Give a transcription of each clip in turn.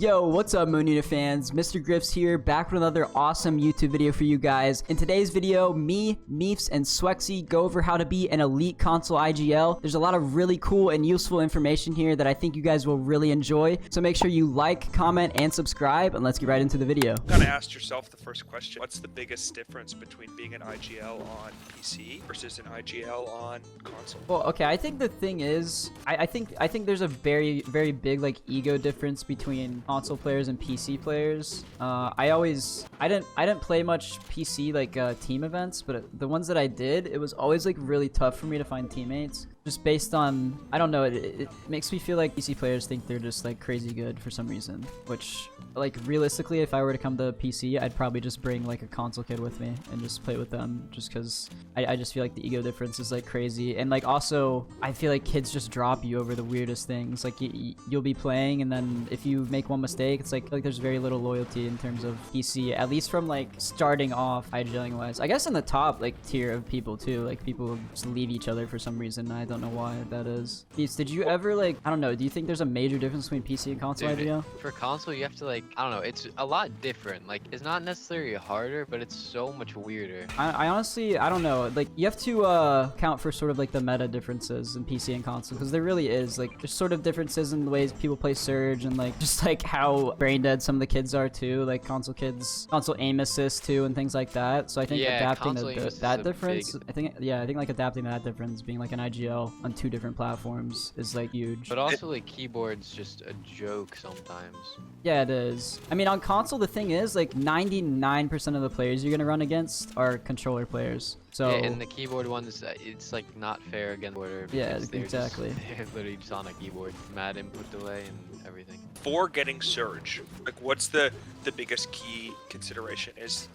Yo, what's up, moonunit fans? MrGrifs here, back with another awesome YouTube video for you guys. In today's video, me, Meefks, and Swexey go over how to be an elite console IGL. There's a lot of really cool and useful information here that I think you guys will really enjoy. So make sure you like, comment, and subscribe, and let's get right into the video. Kind of asked yourself the first question: what's the biggest difference between being an IGL on PC versus an IGL on console? Well, okay, I think the thing is, I think there's a very big like ego difference between console players and PC players. I didn't play much PC like team events, but the ones that I did, it was always like really tough for me to find teammates. Just based on, I don't know, it makes me feel like PC players think they're just like crazy good for some reason, which like realistically, if I were to come to PC, I'd probably just bring like a console kid with me and just play with them, just because I just feel like the ego difference is like crazy. And like also, I feel like kids just drop you over the weirdest things. Like you'll be playing, and then if you make one mistake, it's like there's very little loyalty in terms of PC, at least from like starting off IGLing wise. I guess in the top like tier of people too, like people just leave each other for some reason. I don't know why that is. Beats, did you ever like, I don't know, do you think there's a major difference between PC and console IGL? For console, you have to like, I don't know, it's a lot different. Like, it's not necessarily harder, but it's so much weirder. I honestly, I don't know. Like, you have to count for sort of like the meta differences in PC and console, because there really is like there's sort of differences in the ways people play Surge, and like just like how brain dead some of the kids are too. Like console aim assist too, and things like that. So I think adapting that difference, I think like adapting that difference, being like an IGL on two different platforms is like huge. But also like keyboard's just a joke sometimes. Yeah, it is. I mean, on console, the thing is like 99% of the players you're gonna run against are controller players. So yeah, and the keyboard ones, it's like not fair against order. Yeah, exactly. They're literally just on a keyboard, mad input delay and everything. For getting Surge, like what's the biggest key consideration? Is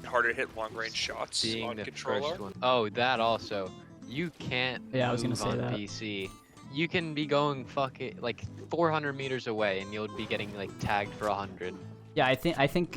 it harder to hit long range shots on controller? Oh, that also. You can't I was gonna move say on that. PC. You can be going like 400 meters away and you'll be getting like tagged for 100. Yeah, I think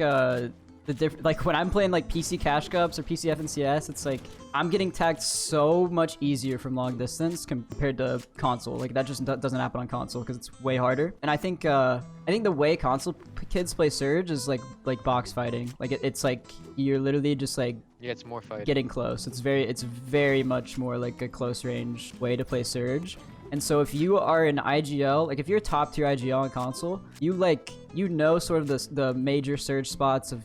like when I'm playing like PC Cash Cups or PC FNCS, it's like I'm getting tagged so much easier from long distance compared to console. Like that just doesn't happen on console because it's way harder. And I think the way console kids play Surge is like box fighting. Like it's like you're literally just like it's more fighting. Getting close. It's very much more like a close range way to play Surge. And so if you are an IGL, like if you're a top tier IGL on console, you know sort of the major Surge spots of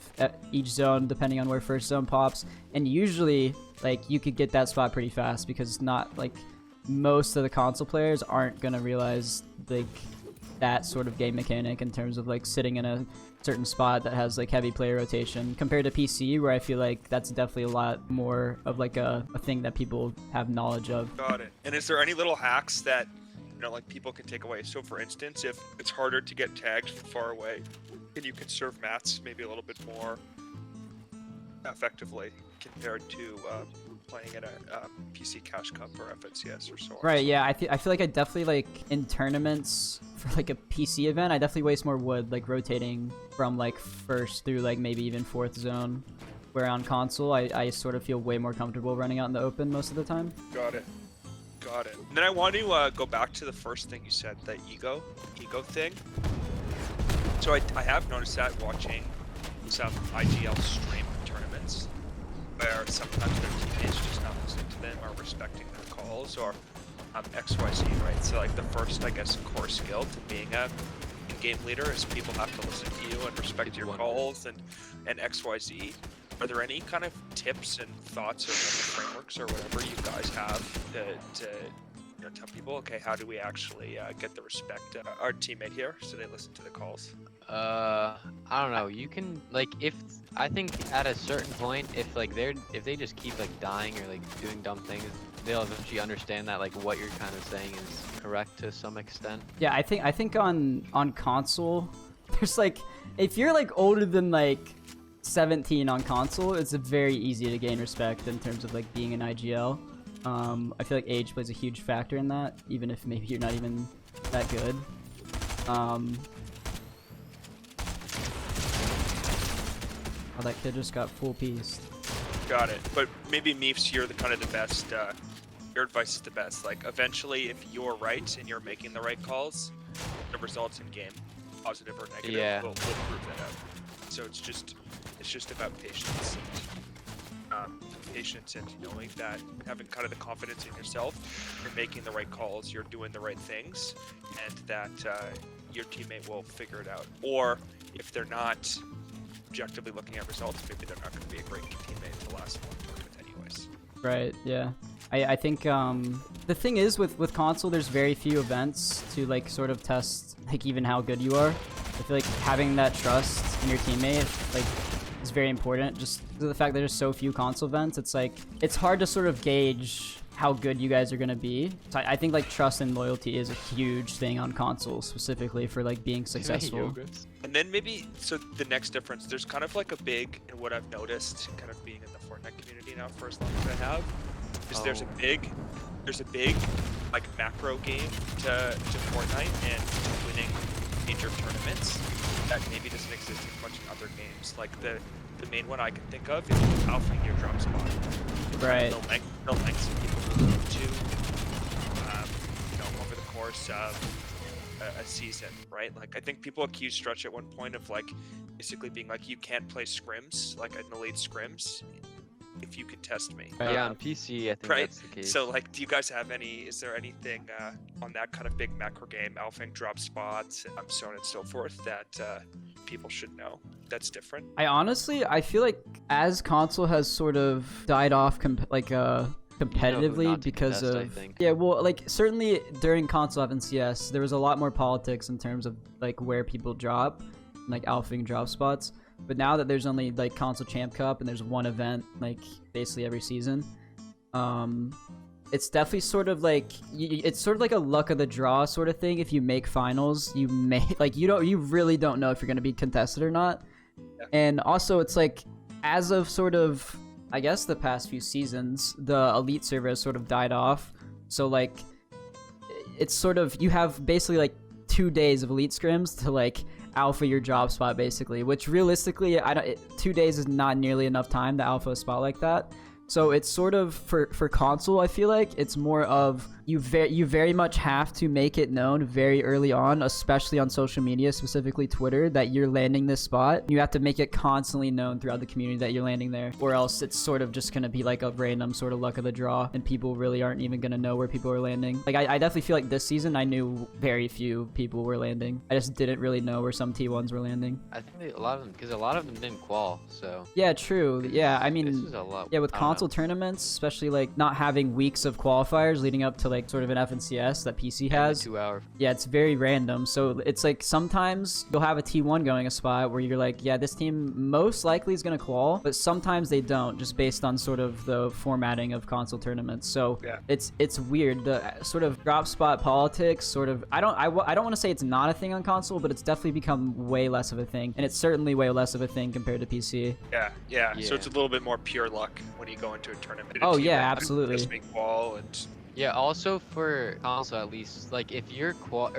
each zone depending on where first zone pops, and usually like you could get that spot pretty fast, because not like most of the console players aren't gonna realize like that sort of game mechanic in terms of like sitting in a certain spot that has like heavy player rotation, compared to PC, where I feel like that's definitely a lot more of like a thing that people have knowledge of. Got it. And is there any little hacks that like people can take away? So for instance, if it's harder to get tagged from far away, can you conserve mats maybe a little bit more effectively compared to playing in a PC Cash Cup or FNCS or so on? Right, yeah, I feel like I definitely like in tournaments for like a PC event, I definitely waste more wood like rotating from like first through like maybe even fourth zone, where on console I sort of feel way more comfortable running out in the open most of the time. Got it. And then I want to go back to the first thing you said, the ego thing. So I have noticed that watching some IGL stream tournaments, where sometimes their teammates just not listening to them or respecting their calls, or XYZ, right? So like the first, I guess, core skill to being a game leader is people have to listen to you and respect your calls and XYZ. Are there any kind of tips and thoughts or frameworks or whatever you guys have to tell people, okay, how do we actually get the respect of our teammate here so they listen to the calls? I don't know. You can like, I think at a certain point, if they just keep like dying or like doing dumb things, they'll eventually understand that like what you're kind of saying is correct to some extent. Yeah, I think on console, there's like, if you're like older than like 17 on console, it's very easy to gain respect in terms of like being an IGL. I feel like age plays a huge factor in that, even if maybe you're not even that good. Oh, that kid just got full pieced. Got it. But maybe Meefks, you're the best. Your advice is the best. Like eventually, if you're right and you're making the right calls, the results in game positive or negative, Yeah. we'll prove that out. So it's just about patience. Patience and knowing that, having kind of the confidence in yourself, you're making the right calls, you're doing the right things, and that your teammate will figure it out. Or if they're not objectively looking at results, maybe they're not going to be a great teammate to last long tournament anyways. Right, yeah. I think the thing is with console, there's very few events to like sort of test like even how good you are. I feel like having that trust in your teammate like is very important. Just the fact that there's so few console events, it's like it's hard to sort of gauge how good you guys are gonna be. So I think like trust and loyalty is a huge thing on console, specifically for like being successful. And then maybe, so the next difference, there's kind of like a big, and what I've noticed, kind of being in the Fortnite community now for as long as I have, is there's a big like macro game to Fortnite and winning major tournaments that maybe doesn't exist as much in other games. Like the main one I can think of is alphaing your drop spot. Right. The lengths that people will go to, over the course of a season, right? Like I think people accused Stretch at one point of like basically being like, you can't play scrims, like an elite scrims, if you can test me. Yeah, on PC, I think Right. that's the case. So like, do you guys have is there anything on that kind of big macro game, alphaing drop spots, and so on and so forth, that people should know that's different? I feel like as console has sort of died off competitively not to because contest, I of think. yeah, well, like certainly during console FNCS there was a lot more politics in terms of like where people drop, like alphaing drop spots. But now that there's only like console champ cup and there's one event like basically every season, it's definitely sort of like it's sort of like a luck of the draw sort of thing. If you make finals, you may like you really don't know if you're gonna be contested or not. Yeah. And also it's like as of sort of I guess the past few seasons, the elite server has sort of died off. So like it's sort of you have basically like 2 days of elite scrims to like alpha your drop spot basically, which realistically 2 days is not nearly enough time to alpha a spot like that. So it's sort of for console, I feel like it's more of you very much have to make it known very early on, especially on social media, specifically Twitter, that you're landing this spot. You have to make it constantly known throughout the community that you're landing there, or else it's sort of just gonna be like a random sort of luck of the draw, and people really aren't even gonna know where people are landing. Like I definitely feel like this season I knew very few people were landing. I just didn't really know where some T1s were landing. I think a lot of them, because a lot of them didn't qual, so. Yeah, true. Yeah, I mean, This is a lot. yeah, with I don't know. console tournaments, especially like not having weeks of qualifiers leading up to like sort of an FNCS that PC And the has. 2 hour. Yeah, it's very random. So it's like sometimes you'll have a T1 going a spot where you're like, yeah, this team most likely is going to qual, but sometimes they don't, just based on sort of the formatting of console tournaments. So Yeah. it's weird. The sort of drop spot politics sort of, I don't want to say it's not a thing on console, but it's definitely become way less of a thing. And it's certainly way less of a thing compared to PC. Yeah. So Yeah. it's a little bit more pure luck when you go into a tournament. Oh, team yeah, that absolutely. Just make wall and Yeah, also for console at least, like if you qual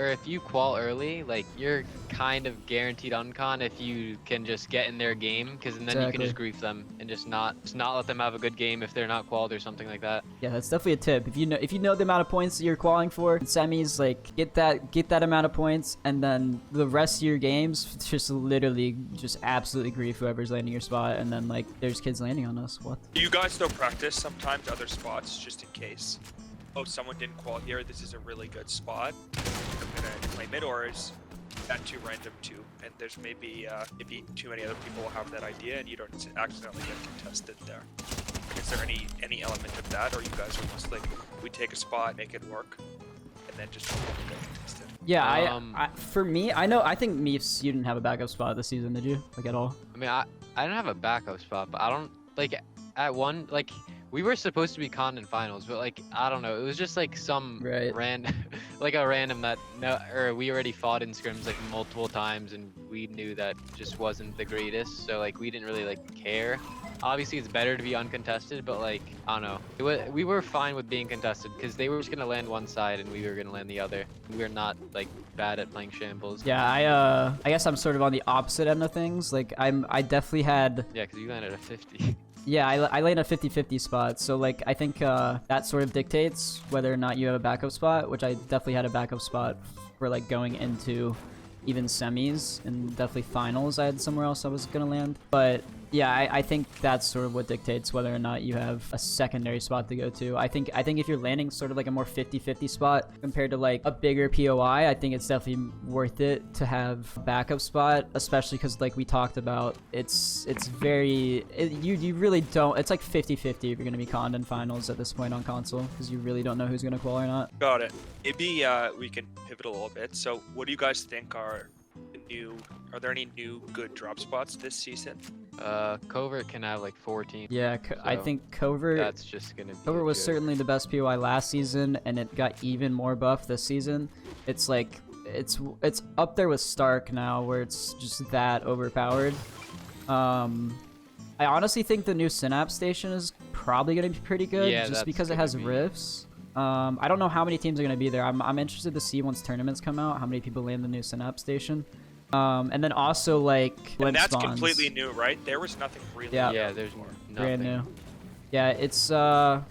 early, like you're kind of guaranteed uncon if you can just get in their game, because then you can Exactly. just grief them and just not let them have a good game if they're not qualled or something like that. Yeah, that's definitely a tip. If you know the amount of points that you're qualifying for in semis, like get that amount of points, and then the rest of your games just literally just absolutely grief whoever's landing your spot, and then like there's kids landing on us. What? do you guys still practice sometimes other spots just in case? Oh, someone didn't qual here. This is a really good spot. I'm gonna claim it, or is that too random too? And there's maybe too many other people will have that idea, and you don't accidentally get contested there. Is there any element of that, or you guys are just like, we take a spot, make it work, and then just hope we get contested? Yeah, for me, I think Meefks, you didn't have a backup spot this season, did you? Like at all? I mean, I don't have a backup spot, but I don't like at one like. We were supposed to be con in finals, but like I don't know, it was just like some Right. like a random that we already fought in scrims like multiple times, and we knew that just wasn't the greatest, so like we didn't really like care. Obviously, it's better to be uncontested, but like I don't know, we were fine with being contested because they were just gonna land one side and we were gonna land the other. We were not like bad at playing shambles. Yeah, I guess I'm sort of on the opposite end of things. Like I definitely had. Yeah, because you landed a 50. Yeah, I lay in a 50-50 spot, so like I think that sort of dictates whether or not you have a backup spot, which I definitely had a backup spot for like going into even semis, and definitely finals I had somewhere else I was gonna land. But yeah, I think that's sort of what dictates whether or not you have a secondary spot to go to. I think if you're landing sort of like a more 50-50 spot compared to like a bigger POI, I think it's definitely worth it to have a backup spot, especially because like we talked about, you really don't, it's like 50-50 if you're going to be conned in finals at this point on console, because you really don't know who's going to qual or not. Got it. Maybe we can pivot a little bit. So what do you guys think are there any new good drop spots this season? Covert can have like 14. Yeah, I think Covert. That's just gonna be. Covert was certainly the best POI last season, and it got even more buff this season. It's like it's up there with Stark now, where it's just that overpowered. I honestly think the new Synapse station is probably gonna be pretty good, just because it has rifts. I don't know how many teams are gonna be there. I'm interested to see once tournaments come out how many people land the new Synapse station. And then also like and that's spawns. completely new, right? There was nothing really. Yeah, there's nothing. Brand new. Yeah, it's I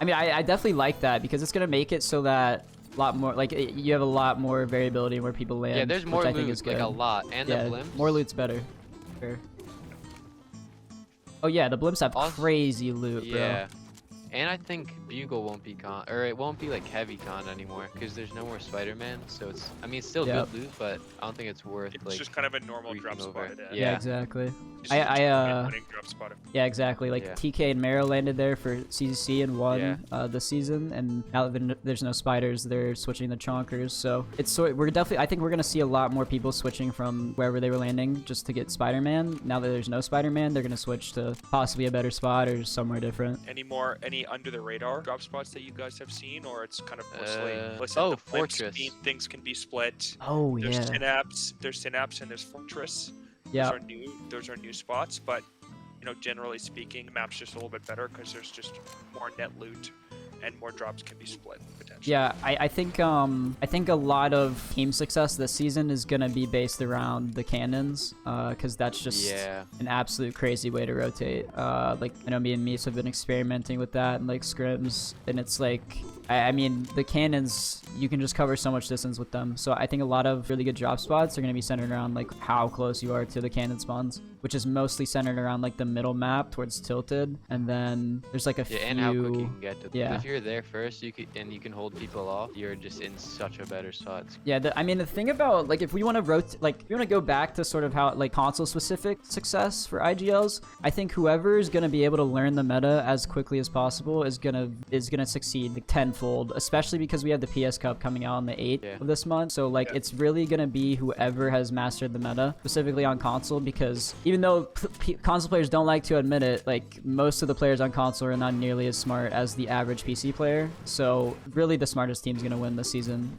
mean, I definitely like that because it's gonna make it so that a lot more like you have a lot more variability where people land. Yeah, there's more which I loot, think is good. like a lot, and yeah, the blimps. more loot's better. Sure. Oh yeah, the blimps have Also, crazy loot, bro. Yeah. And I think Bugle won't be con, or it won't be like heavy con anymore, because there's no more Spider-Man. So it's, I mean, it's still good loot, but I don't think it's worth It's like. just kind of a normal drop spot. Yeah, exactly. Drop spot. Yeah, exactly. Like TK and Mero landed there for CCC and won this season, and now that there's no spiders, they're switching the chonkers. So I think we're gonna see a lot more people switching from wherever they were landing just to get Spider-Man. Now that there's no Spider-Man, they're gonna switch to possibly a better spot or somewhere different. Any under the radar drop spots that you guys have seen, or it's kind of mostly the Fortress. Things can be split. Oh there's yeah. There's Synapse and there's Fortress. Yeah. Those are new spots, but you know, generally speaking, the map's just a little bit better because there's just more net loot and more drops can be split potentially. Yeah, I think a lot of team success this season is gonna be based around the cannons, because that's just an absolute crazy way to rotate. Like I know me and Meefks have been experimenting with that and like scrims, and it's like I mean the cannons, you can just cover so much distance with them. So I think a lot of really good drop spots are gonna be centered around like how close you are to the cannon spawns, which is mostly centered around like the middle map towards Tilted, and then there's like a few. And how quick you can get to them. Yeah. If you're there first, you can hold people off. You're just in such a better spot. Yeah, I mean the thing about like if we want to go back to sort of how like console specific success for IGLs, I think whoever is gonna be able to learn the meta as quickly as possible is gonna succeed like, tenfold, especially because we have the PS Cup coming out on the 8th of this month. So like it's really gonna be whoever has mastered the meta specifically on console, because even though console players don't like to admit it, like most of the players on console are not nearly as smart as the average PC player. So really the smartest team's gonna win this season,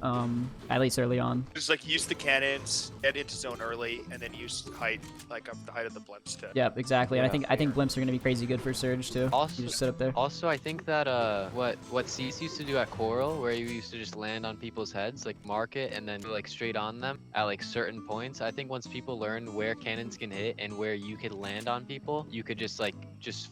at least early on. Just like use the cannons, get into zone early, and then use height, like up the height of the blimps to. Yeah, exactly. And I think blimps are gonna be crazy good for Surge too. Also, you just sit up there. Also, I think that what Cease used to do at Coral, where you used to just land on people's heads, like mark it and then like straight on them at like certain points. I think once people learn where cannons can hit and where you could land on people, you could just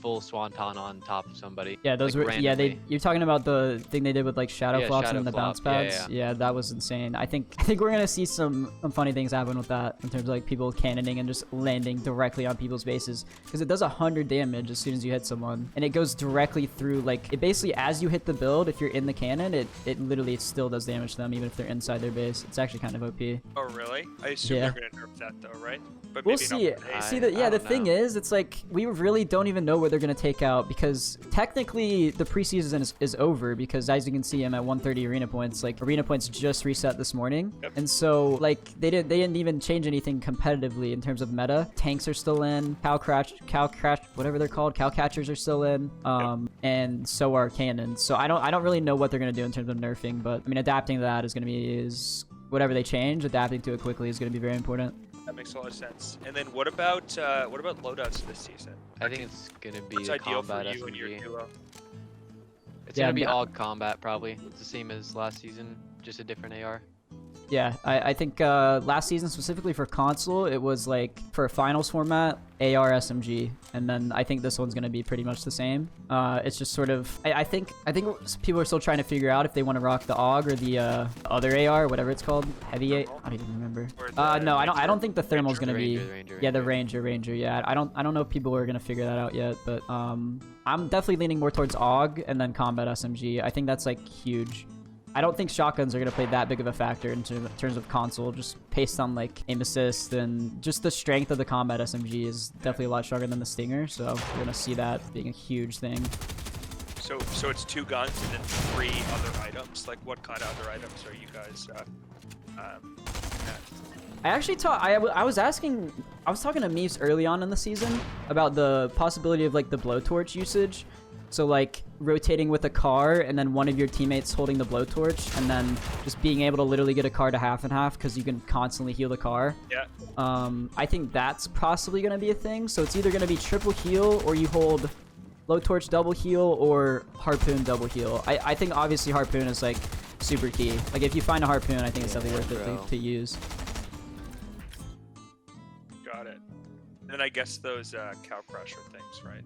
full swanton on top of somebody. Yeah, those like, were randomly. you're talking about the thing they did with like shadow flops shadow and the bounce flop. pads. Yeah, that was insane. I think we're gonna see some funny things happen with that in terms of like people cannoning and just landing directly on people's bases, because it does 100 damage as soon as you hit someone, and it goes directly through, like it basically as you hit the build, if you're in the cannon, it literally still does damage to them even if they're inside their base. It's actually kind of OP. Oh really? I assume they're gonna nerf that though, right? But we'll maybe see. Not The thing is, it's like we really don't even know what they're gonna take out, because technically the preseason is over, because as you can see, I'm at 130 arena points. Like arena points just reset this morning, and so like they didn't even change anything competitively in terms of meta. Tanks are still in, cow crash, whatever they're called, cow catchers are still in, and so are cannons. So I don't really know what they're gonna do in terms of nerfing, but I mean adapting to that is gonna be whatever they change, adapting to it quickly is gonna be very important. That makes a lot of sense. And then what about loadouts this season? I think it's gonna be What's the ideal for combat you and your SMG. duo? It's gonna be all combat probably. It's the same as last season, just a different AR. Yeah, I think last season specifically for console, it was like for a finals format, AR SMG, and then I think this one's gonna be pretty much the same. It's just sort of I think people are still trying to figure out if they want to rock the AUG or the other AR, whatever it's called, heavy A. I don't even remember. No, I don't think the thermal's gonna be. Yeah, the Ranger. Yeah, I don't know if people are gonna figure that out yet, but I'm definitely leaning more towards AUG and then combat SMG. I think that's like huge. I don't think shotguns are going to play that big of a factor in terms of console, just based on like aim assist and just the strength of the combat SMG is definitely a lot stronger than the Stinger, so we're going to see that being a huge thing. So it's 2 guns and then 3 other items. Like what kind of other items are you guys at? I actually I was talking to Meefks early on in the season about the possibility of like the blowtorch usage. So like rotating with a car and then one of your teammates holding the blowtorch and then just being able to literally get a car to half and half because you can constantly heal the car. Yeah. I think that's possibly going to be a thing. So it's either going to be triple heal or you hold blowtorch double heal or harpoon double heal. I think obviously harpoon is like super key. Like if you find a harpoon, I think it's definitely worth it to use. Got it. And then I guess those cow crusher things, right?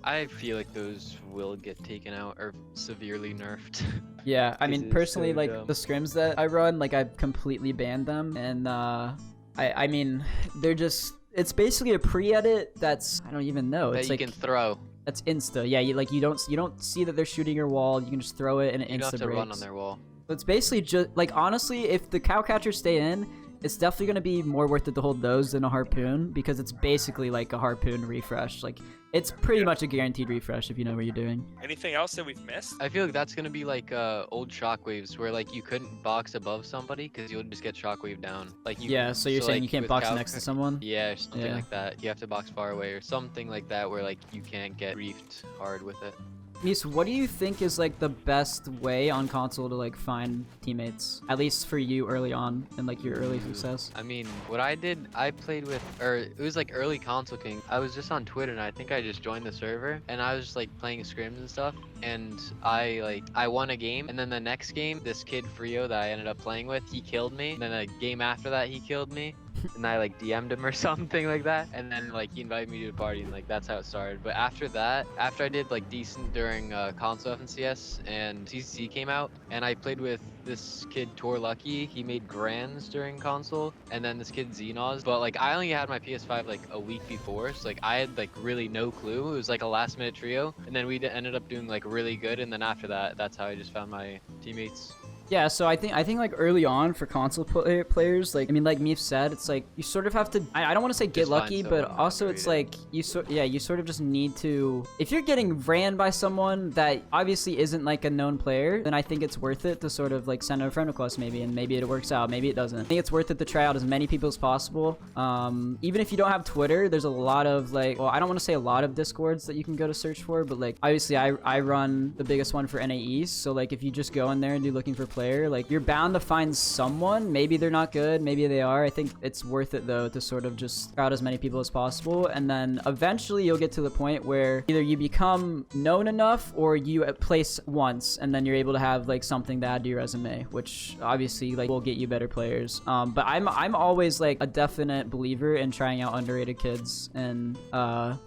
I feel like those will get taken out or severely nerfed. Yeah, I mean, personally, so like, dumb. the scrims that I run, like, I've completely banned them, and, I mean, they're just, it's basically a pre-edit that's, I don't even know, it's that you like, can throw. That's insta, yeah, you don't see that they're shooting your wall, you can just throw it and it You don't insta have to breaks. run on their wall. So it's basically just, like, honestly, if the cow catchers stay in, it's definitely going to be more worth it to hold those than a harpoon, because it's basically like a harpoon refresh. Like, it's pretty much a guaranteed refresh if you know what you're doing. Anything else that we've missed? I feel like that's gonna be like old shockwaves where like you couldn't box above somebody because you would just get shockwave down. Like you. Yeah, so you're saying like, you can't with box cow- next to someone? Yeah, or something Yeah. like that. You have to box far away or something like that where like you can't get reefed hard with it. Mies, what do you think is like the best way on console to like find teammates? At least for you early on in like your early success. I mean, what I did, I played with, or it was like early console king. I was just on Twitter and I think I just joined the server and I was just like playing scrims and stuff. And I won a game, and then the next game, this kid Frio that I ended up playing with, he killed me. And then a game after that, he killed me. And I like DM'd him or something like that, and then like he invited me to the party, and like that's how it started. But after that, after I did like decent during console FNCS and CCC came out, and I played with this kid Tor Lucky, he made grands during console, and then this kid Xenoz. But like I only had my PS5 like a week before, so like I had like really no clue. It was like a last minute trio, and then we ended up doing like really good, and then after that, that's how I just found my teammates. Yeah, so I think like early on for console players, like I mean, like Meef said, it's like you sort of have to. I don't want to say get Just find lucky, but someone also it's like you sort of just need to. If you're getting ran by someone that obviously isn't like a known player, then I think it's worth it to sort of like send a friend request maybe, and maybe it works out, maybe it doesn't. I think it's worth it to try out as many people as possible. Even if you don't have Twitter, there's a lot of like, well, I don't want to say a lot of Discords that you can go to search for, but like obviously I run the biggest one for NA East, so like if you just go in there and do looking for player, like you're bound to find someone. Maybe they're not good, maybe they are. I think it's worth it though to sort of just crowd as many people as possible, and then eventually you'll get to the point where either you become known enough or you place once, and then you're able to have like something to add to your resume, which obviously like will get you better players. But I'm always like a definite believer in trying out underrated kids, and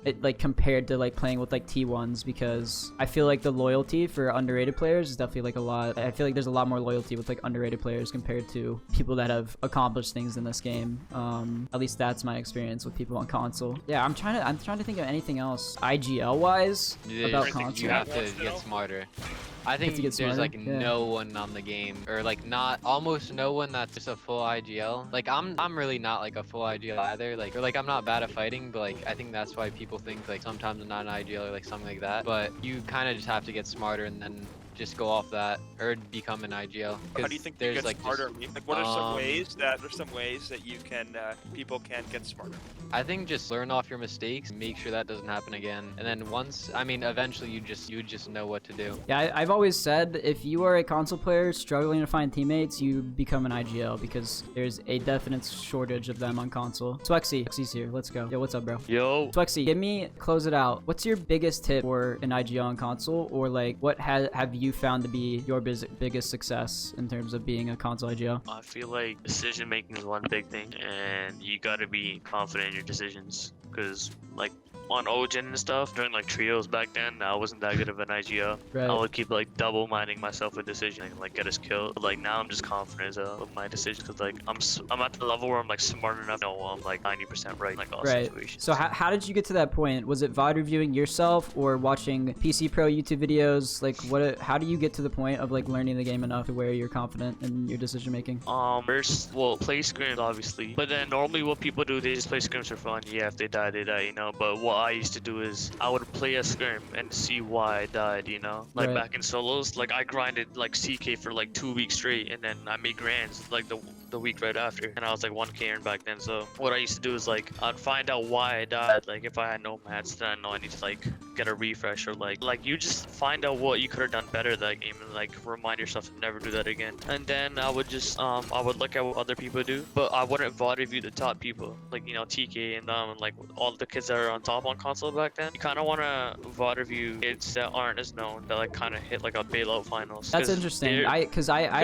it like compared to like playing with like T1s, because I feel like the loyalty for underrated players is definitely like a lot. I feel like there's a lot more loyalty with like underrated players compared to people that have accomplished things in this game. At least that's my experience with people on console. Yeah, I'm trying to think of anything else IGL wise about console. You have to get smarter. I think there's smarter? like Yeah. no one on the game, or like not almost no one that's just a full IGL. Like I'm really not like a full IGL either. Like, or like I'm not bad at fighting, but like I think that's why people think like sometimes I'm not an IGL or like something like that. But you kind of just have to get smarter and then just go off that or become an IGL. How do you think you there's get like smarter? just, Like, what are some ways that you can people can get smarter? I think just learn off your mistakes, make sure that doesn't happen again, and then once, I mean, eventually you just know what to do. Yeah, I've always said if you are a console player struggling to find teammates, you become an IGL, because there's a definite shortage of them on console. Swexey's here. Let's go. Yo, what's up, bro? Yo. Swexey, close it out. What's your biggest tip for an IGL on console, or like what have you you found to be your biggest success in terms of being a console IGL? I feel like decision making is one big thing, and you gotta be confident in your decisions. Cause like on Ogen and stuff during like trios back then, I wasn't that good of an IGL. Right. I would keep like double minding myself with decision and like get us killed. But like now I'm just confident with my decisions because like I'm at the level where I'm like smart enough to know I'm like 90% right in like all Right. situations. So how did you get to that point? Was it VOD reviewing yourself or watching PC Pro YouTube videos? Like how do you get to the point of like learning the game enough to where you're confident in your decision making? First, well, play scrims obviously, but then normally what people do, they just play scrims for fun. Yeah, if they die, they die, you know. But what I used to do is I would play a scrim and see why I died, you know. Like Right. back in solos, like I grinded like CK for like 2 weeks straight, and then I made grands like the week right after, and I was like 1k earned back then. So what I used to do is like I'd find out why I died. Like if I had no mats, then I know I need to like get a refresh, or like you just find out what you could have done better that game and like remind yourself to never do that again. And then I would just I would look at what other people do, but I wouldn't VOD review the top people, like, you know, TK and and like all the kids that are on top on console back then. You kind of want to VOD review kids that aren't as known, that like kind of hit like a bailout finals. That's interesting. I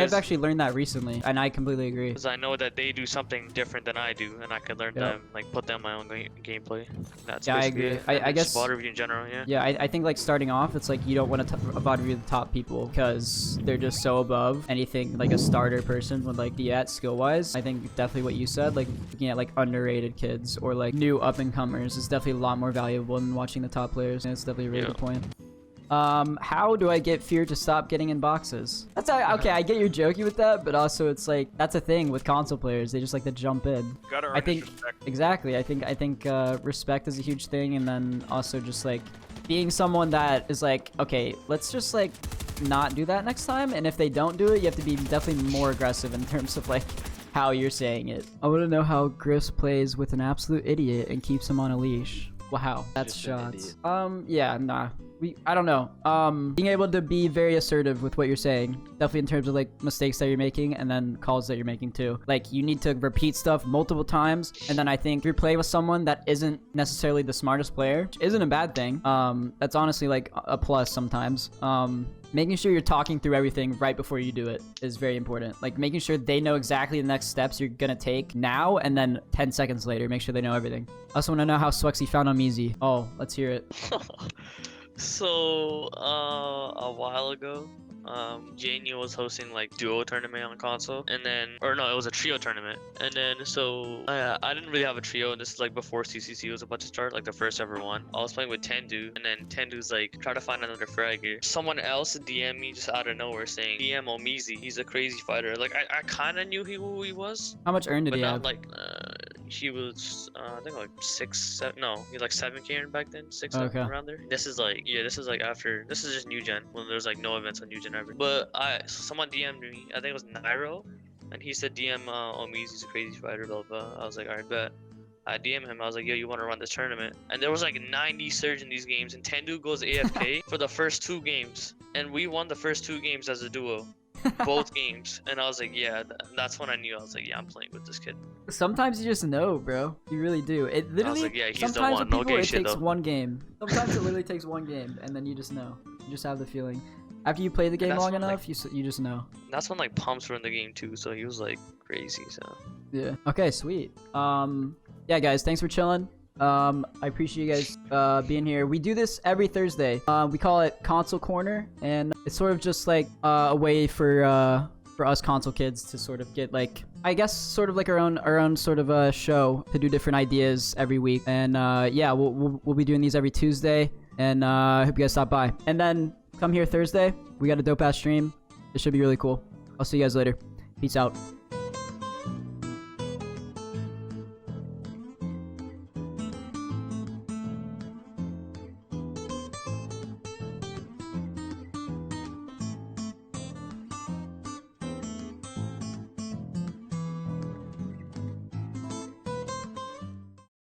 have actually learned that recently, and I completely agree. Because I know that they do something different than I do, and I can learn them, like put them in my own gameplay. That's Yeah, I basically agree. it. I guess VOD review in general, yeah. Yeah, I think like starting off, it's like you don't want to VOD review the top people because they're just so above anything like a starter person would like be at skill wise. I think definitely what you said, like looking at like underrated kids or like new up and comers is definitely a lot more valuable than watching the top players. And it's definitely a really good point. How do I get Fear to stop getting in boxes? That's okay. I get you're joking with that, but also it's like that's a thing with console players. They just like to jump in. Gotta earn I think respect. exactly. I think respect is a huge thing, and then also just like being someone that is like, okay, let's just like not do that next time. And if they don't do it, you have to be definitely more aggressive in terms of like how you're saying it. I want to know how Griffs plays with an absolute idiot and keeps him on a leash. Wow, that's Just an shots. idiot. Yeah, nah. I don't know. Being able to be very assertive with what you're saying, definitely in terms of like mistakes that you're making and then calls that you're making too. Like you need to repeat stuff multiple times, and then I think if you're playing with someone that isn't necessarily the smartest player, which isn't a bad thing. That's honestly like a plus sometimes. Making sure you're talking through everything right before you do it is very important. Like making sure they know exactly the next steps you're gonna take now, and then 10 seconds later, make sure they know everything. I also want to know how Swexey found Omizi. Oh, let's hear it. So a while ago, Jania was hosting like duo tournament on console, and then, or no, it was a trio tournament. And then so I didn't really have a trio, and this is like before CCC was about to start, like the first ever one. I was playing with Tendu, and then Tendu's like try to find another fragger. Someone else DM me just out of nowhere saying DM Omizi, he's a crazy fighter. Like I kind of knew who he was, How much earned did but he not have? like he was I think like 6, 7, no, he was like 7k back then, 6, Okay. 7 around there. This is like, yeah, this is like after, this is just new gen when there's like no events on new gen ever. But someone DM'd me, I think it was Nairo, and he said DM Omizi's a crazy fighter, blah blah. I was like, alright, bet. I DM him, I was like, yo, you want to run this tournament? And there was like 90 surge in these games, and Tendu goes AFK for the first 2 games, and we won the first 2 games as a duo. Both games. And I was like, yeah, that's when I knew. I was like, yeah, I'm playing with this kid. Sometimes you just know, bro. You really do. It literally. like, yeah, he's the sometimes one. with No people, gay it shit, takes though. one game. Sometimes it literally takes one game, and then you just know. You just have the feeling. After you play the game that's long when, enough, you just know. That's when like pumps were in the game too, so he was like crazy. So Yeah. Okay, sweet. Yeah, guys, thanks for chilling. I appreciate you guys being here. We do this every Thursday. We call it Console Corner, and it's sort of just like a way for us console kids to sort of get like, I guess, sort of like our own sort of show to do different ideas every week. And yeah, we'll be doing these every Tuesday, and I hope you guys stop by. And then come here Thursday. We got a dope ass stream. It should be really cool. I'll see you guys later. Peace out.